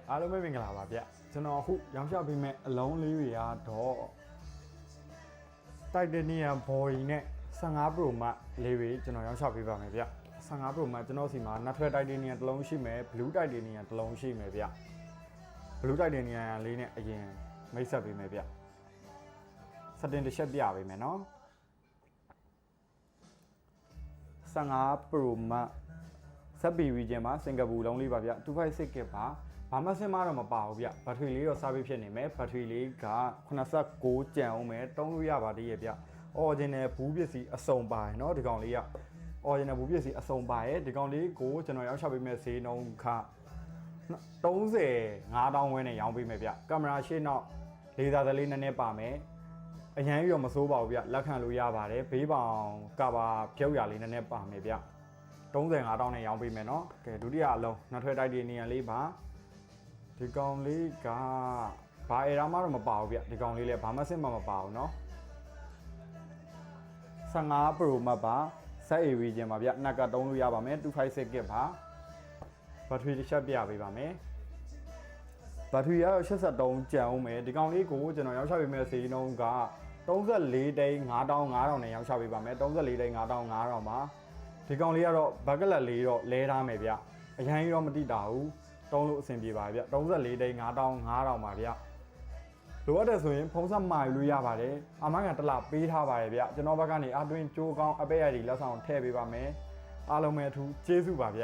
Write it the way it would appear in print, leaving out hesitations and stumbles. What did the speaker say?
အားလုံးပဲမင်္ဂလာပါဗျကျွန်တော်အခုရောင်းချပေးမဲ့အလုံးလေးတွေကတော့ Titanium Body နဲ့15 Pro Max လေးတွေကျွန်တော်ရောင်းချပေးပါမယ်ဗျ15 Pro Max ကျွန်တော်စီမှာ Natural Titanium တစ်လုံးရှိမယ် Blue Titanium တစ်လုံးရှိမယ်ဗျ Blue Titanium လေးနဲ့အရင်မိတ်ဆက်ပေးမယ်ဗျစတင်တစ်ချက်ပြပေးမယ်နော်15 Pro Max ဆက်ပြီးဝီဂျင်မှာစင်ကာပူလုံးလေးပါဗျ256 GB ပါဘာမှစင်မတော့မပါဘူးဗျဘက်ထရီလေးတော့စားပြီးဖြစ်နေမယ်ဘက်ထရီလေးက86ကျန်အောင်မယ်တုံးလို့ရပါသေးရဲ့ဗျ original ဘူးပစ္စည်းအစုံပါရယ်เนาะဒီကောင်လေးက original ဘူးပစ္စည်းအစုံပါရယ်ဒီကောင်လေးကိုကျွန်တော်ရောက်ချပေးမဲ့ဈေးနှုန်းခ35,000ဝန်းနဲ့ရောင်းပေးမယ်ဗျကင်မရာရှေ့နောက်လေသာသလေးနည်းနည်းပါမယ်အရန်ရောမစိုးပါဘူးဗျလက်ခံလို့ရပါတယ်ဘေးပေါင်ကဘာဖြုတ်ရလေးနည်းနည်းပါမယ်ဗျ35,000နဲ့ရောင်းပေးမယ်เนาะကဲဒုတိယအလုံးနှစ်ထွဲတိုက်တီနီယံလေးပါဒီကောင်လေးကဘာအရာမှတော့မပါဘူးဗျဒီကောင်လေးလည်းဘာမှစစ်မှမပါဘူးเนาะ15 Pro Max ပါစက် AV ကျင်ပါဗျနှက်ကတုံးလို့ရပါမယ်256 GB ပါဘက်ထရီတစ်ချက်ပြပေးပါမယ်ဘက်ထရီကတော့83ကျန်အောင်မယ်ဒီကောင်လေးကိုကျွန်တော်ရောင်းချပေးမယ့်စီနှုန်းက34သိန်း5500နဲ့ရောင်းချပေးပါမယ်34သိန်း5500ပါဒီကောင်လေးကတော့ဘက်ကလက်လေးတော့လဲထားမယ်ဗျအရန်ကြီးတော့မတိတာဘူးတုံးလို့အဆင်ပြေပါဗျ34သိန်း5500ပါဗျလိုအပ်တယ်ဆိုရင်ဖုန်းဆက်မှာယူလို့ရပါတယ်အမကန်တစ်လပေးထားပါတယ်ဗျကျွန်တော်ဘက်ကနေအတွင်းကြိုးကောင်းအပဲ့ရည်လက်ဆောင်ထည့်ပေးပါမယ်အားလုံးပဲအထူးကျေးဇူးပါဗျ